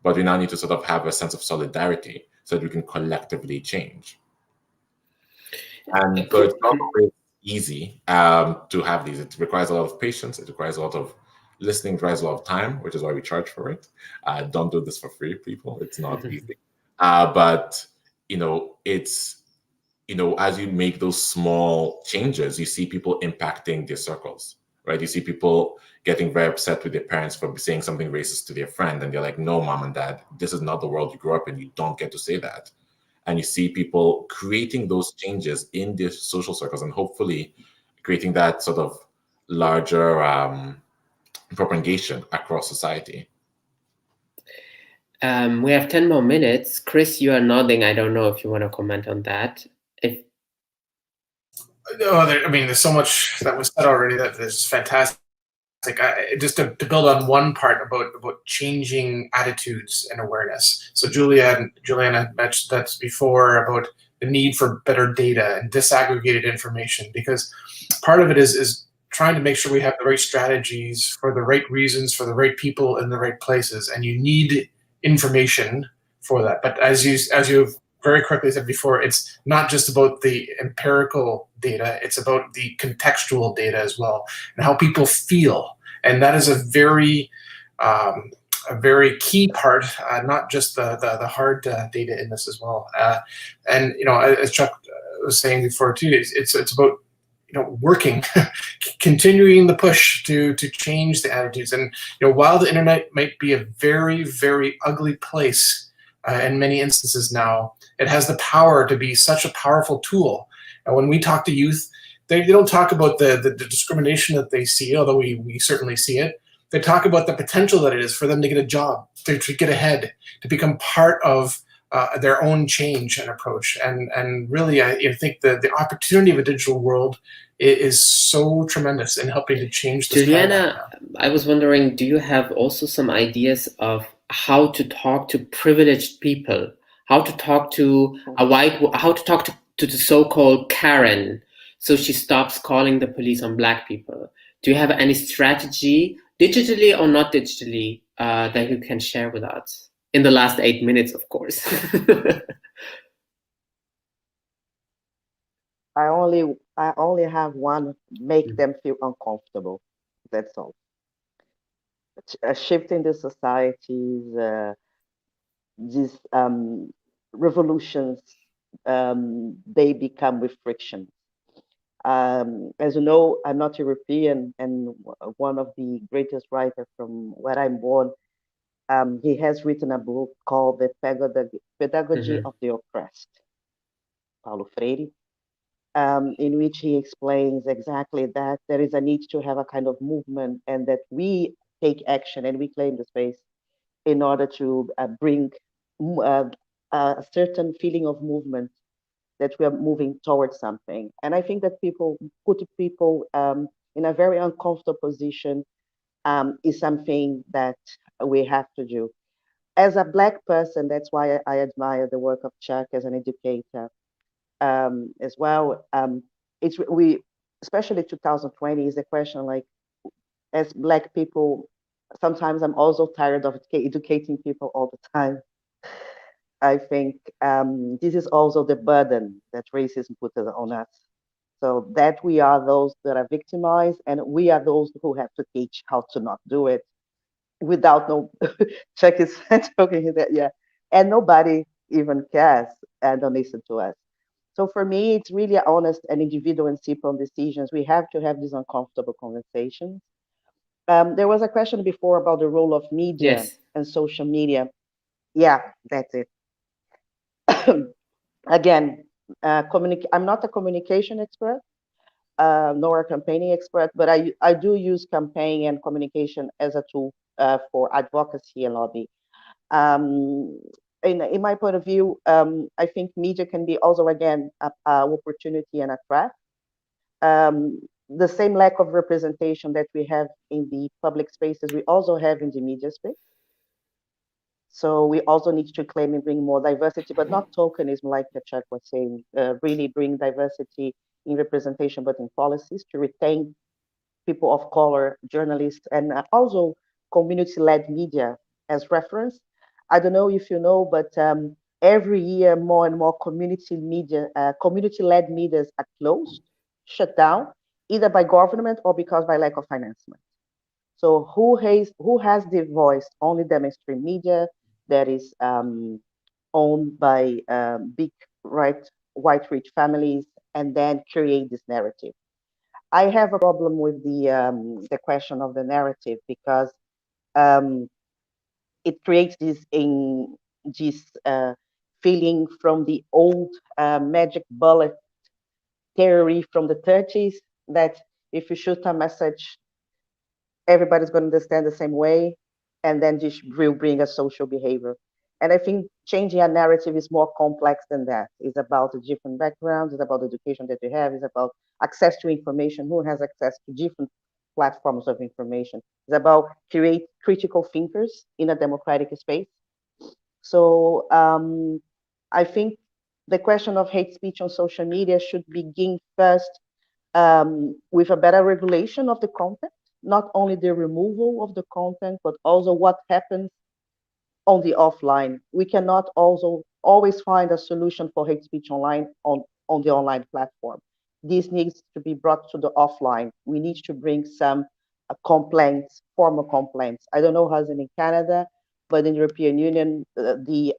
but we now need to sort of have a sense of solidarity so that we can collectively change. And so it's not always easy to have these. It requires a lot of patience. It requires a lot of listening, it requires a lot of time, which is why we charge for it. Don't do this for free, people. It's not easy. But it's as you make those small changes, you see people impacting their circles, right? You see people getting very upset with their parents for saying something racist to their friend, and they're like, "No, mom and dad, this is not the world you grew up in. You don't get to say that." and you see people creating those changes in their social circles, and hopefully creating that sort of larger propagation across society. We have 10 more minutes. Chris, you are nodding. I don't know if you want to comment on that. I mean, there's so much that was said already that is fantastic. Just to build on one part about changing attitudes and awareness. So Juliana mentioned that before about the need for better data and disaggregated information, because part of it is trying to make sure we have the right strategies for the right reasons, for the right people in the right places, and you need information for that. But as you've very correctly said before, it's not just about the empirical data, it's about the contextual data as well, and how people feel. And that is a very key part, not just the hard data in this as well. And as Chuck was saying before too, it's about working, continuing the push to change the attitudes. And while the internet might be a very, very ugly place in many instances now, it has the power to be such a powerful tool. And when we talk to youth, they don't talk about the discrimination that they see, although we certainly see it. They talk about the potential that it is for them to get a job, to get ahead, to become part of their own change and approach. And really, I think the opportunity of a digital world is so tremendous in helping to change this. Juliana, I was wondering, do you have also some ideas of how to talk to privileged people, how to talk to how to talk to the so-called Karen, so she stops calling the police on Black people? Do you have any strategy, digitally or not digitally, that you can share with us in the last 8 minutes, of course? I only have one: make them feel uncomfortable. That's all. Shifting the societies, these revolutions, they become with friction. As you know, I'm not European, and one of the greatest writers from where I'm born, he has written a book called The Pedagogy of the Oppressed, Paulo Freire, in which he explains exactly that there is a need to have a kind of movement, and that we take action and we claim the space in order to bring a certain feeling of movement, that we are moving towards something. And I think that put people in a very uncomfortable position is something that we have to do. As a Black person, that's why I admire the work of Chuck as an educator as well. Especially 2020, is a question like, as Black people, sometimes I'm also tired of educating people all the time. I think this is also the burden that racism puts on us. So that we are those that are victimized, and we are those who have to teach how to not do it without no check his talking that, yeah. And nobody even cares and don't listen to us. So for me, it's really honest and individual and simple decisions. We have to have these uncomfortable conversations. There was a question before about the role of media and social media. Yeah, that's it. Again, I'm not a communication expert, nor a campaigning expert, but I do use campaign and communication as a tool for advocacy and lobby. In my point of view, I think media can be also, again, an opportunity and a threat. The same lack of representation that we have in the public spaces, we also have in the media space. So we also need to claim and bring more diversity, but not tokenism, like Chuck was saying, really bring diversity in representation, but in policies to retain people of color, journalists, and also community-led media as reference. I don't know if you know, but every year more and more community-led medias are closed, shut down, either by government or because by lack of financement. So who has the voice? Only the mainstream media that is owned by big white rich families, and then create this narrative. I have a problem with the question of the narrative, because it creates this feeling from the old magic bullet theory from the 30s that if you shoot a message, everybody's going to understand the same way, and then this will bring a social behavior. And I think changing a narrative is more complex than that. It's about the different backgrounds, it's about the education that you have, it's about access to information, who has access to different platforms of information. It's about create critical thinkers in a democratic space. So I think the question of hate speech on social media should begin first with a better regulation of the content, not only the removal of the content, but also what happens on the offline. We cannot also always find a solution for hate speech online on the online platform. This needs to be brought to the offline. We need to bring some complaints, formal complaints. I don't know how's it in Canada, but in the European Union, the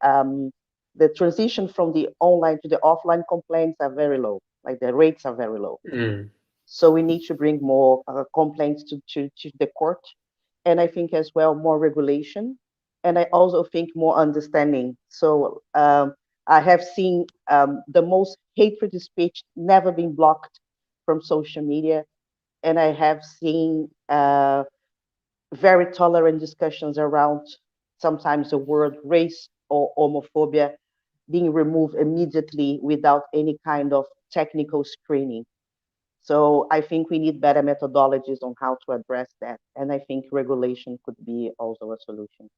transition from the online to the offline complaints are very low. Like the rates are very low. So we need to bring more complaints to the court. And I think as well, more regulation. And I also think more understanding. So I have seen the most hatred speech never been blocked from social media. And I have seen very tolerant discussions around sometimes the word race or homophobia being removed immediately without any kind of technical screening. So I think we need better methodologies on how to address that. And I think regulation could be also a solution.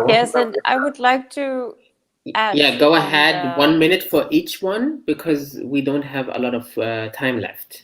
Yes, and I would like to add. Yeah, go ahead. 1 minute for each one, because we don't have a lot of time left.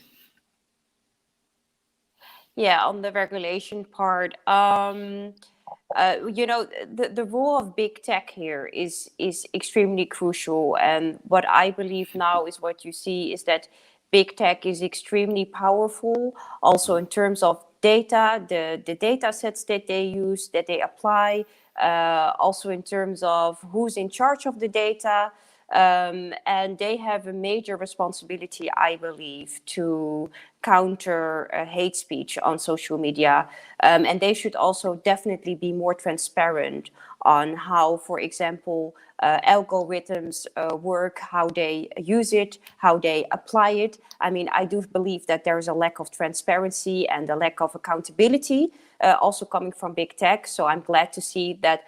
Yeah, on the regulation part, you know, the role of big tech here is extremely crucial. And what I believe now is what you see is that big tech is extremely powerful, also in terms of data, the data sets that they use, that they apply, also in terms of who's in charge of the data. And they have a major responsibility, I believe, to counter hate speech on social media. And they should also definitely be more transparent on how, for example, algorithms work, how they use it, how they apply it. I mean, I do believe that there is a lack of transparency and a lack of accountability also coming from big tech. So I'm glad to see that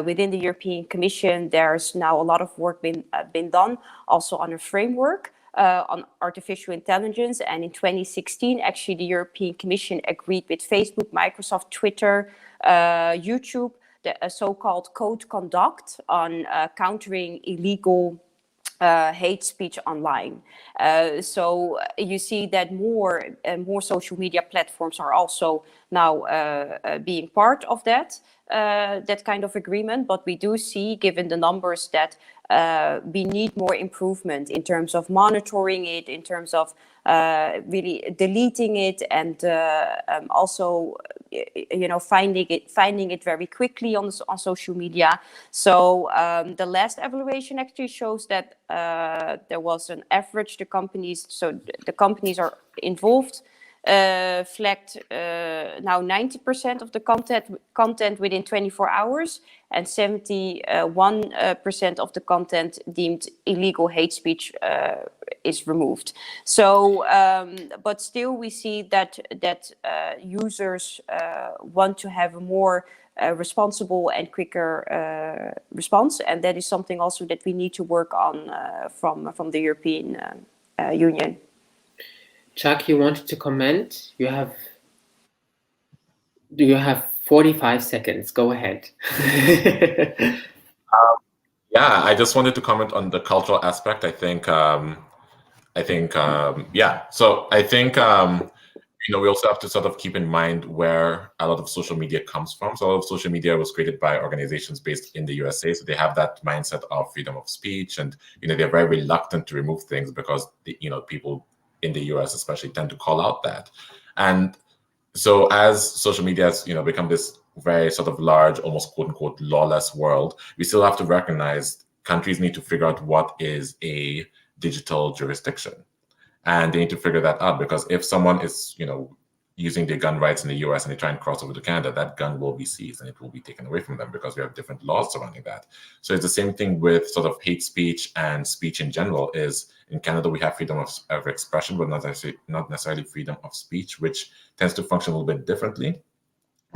within the European Commission, there's now a lot of work been done also on a framework on artificial intelligence. And in 2016, actually, the European Commission agreed with Facebook, Microsoft, Twitter, YouTube, the so-called code conduct on countering illegal hate speech online. So you see that more and more social media platforms are also now being part of that kind of agreement. But we do see, given the numbers, that we need more improvement in terms of monitoring it, in terms of really deleting it, and also, you know, finding it very quickly on social media. So the last evaluation actually shows that there was an average. The companies are involved flagged now 90% of the content within 24 hours, and 71% of the content deemed illegal hate speech is removed. So, but still we see that users want to have a more responsible and quicker response, and that is something also that we need to work on from the European Union. Chuck, you wanted to comment? You have 45 seconds. Go ahead. Yeah, I just wanted to comment on the cultural aspect. I think, yeah. So I think, you know, we also have to sort of keep in mind where a lot of social media comes from. So a lot of social media was created by organizations based in the USA. So they have that mindset of freedom of speech, and, you know, they're very reluctant to remove things because, you know, people in the US especially tend to call out that. And so as social media has, you know, become this very sort of large, almost quote unquote lawless world, we still have to recognize countries need to figure out what is a digital jurisdiction. And they need to figure that out, because if someone is, you know, using their gun rights in the US and they try and cross over to Canada, that gun will be seized and it will be taken away from them because we have different laws surrounding that. So it's the same thing with sort of hate speech and speech in general. Is in Canada, we have freedom of expression, but not necessarily freedom of speech, which tends to function a little bit differently.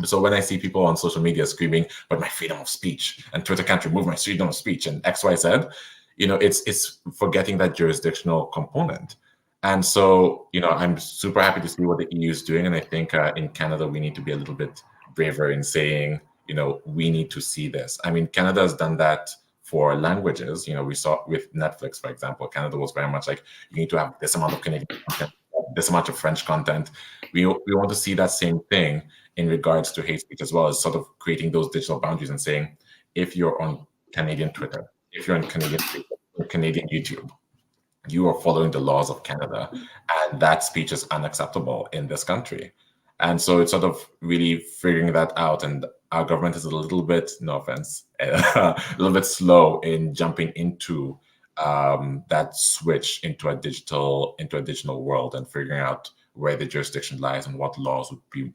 So when I see people on social media screaming, but my freedom of speech, and Twitter can't remove my freedom of speech, and XYZ, it's forgetting that jurisdictional component. And so, I'm super happy to see what the EU is doing. And I think in Canada, we need to be a little bit braver in saying, we need to see this. I mean, Canada has done that for languages. We saw with Netflix, for example, Canada was very much like, you need to have this amount of Canadian content, this amount of French content. We want to see that same thing in regards to hate speech as well, as sort of creating those digital boundaries and saying, if you're on Canadian Twitter, if you're on Canadian YouTube, you are following the laws of Canada, and that speech is unacceptable in this country. And so it's sort of really figuring that out. And our government is a little bit, no offense, a little bit slow in jumping into that switch into a digital world and figuring out where the jurisdiction lies and what laws would be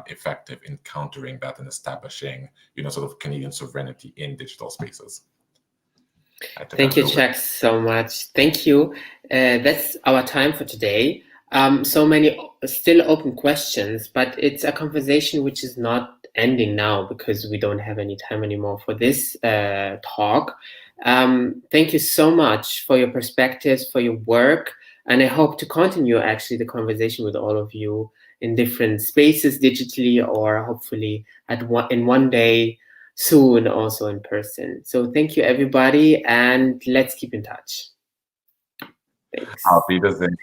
effective in countering that and establishing, sort of Canadian sovereignty in digital spaces. Thank you, Chuck, so much. Thank you. That's our time for today. So many still open questions, but it's a conversation which is not ending now because we don't have any time anymore for this talk. Thank you so much for your perspectives, for your work. And I hope to continue actually the conversation with all of you in different spaces digitally, or hopefully in one day soon also in person. So thank you, everybody, and let's keep in touch. Thanks. Auf Wiedersehen.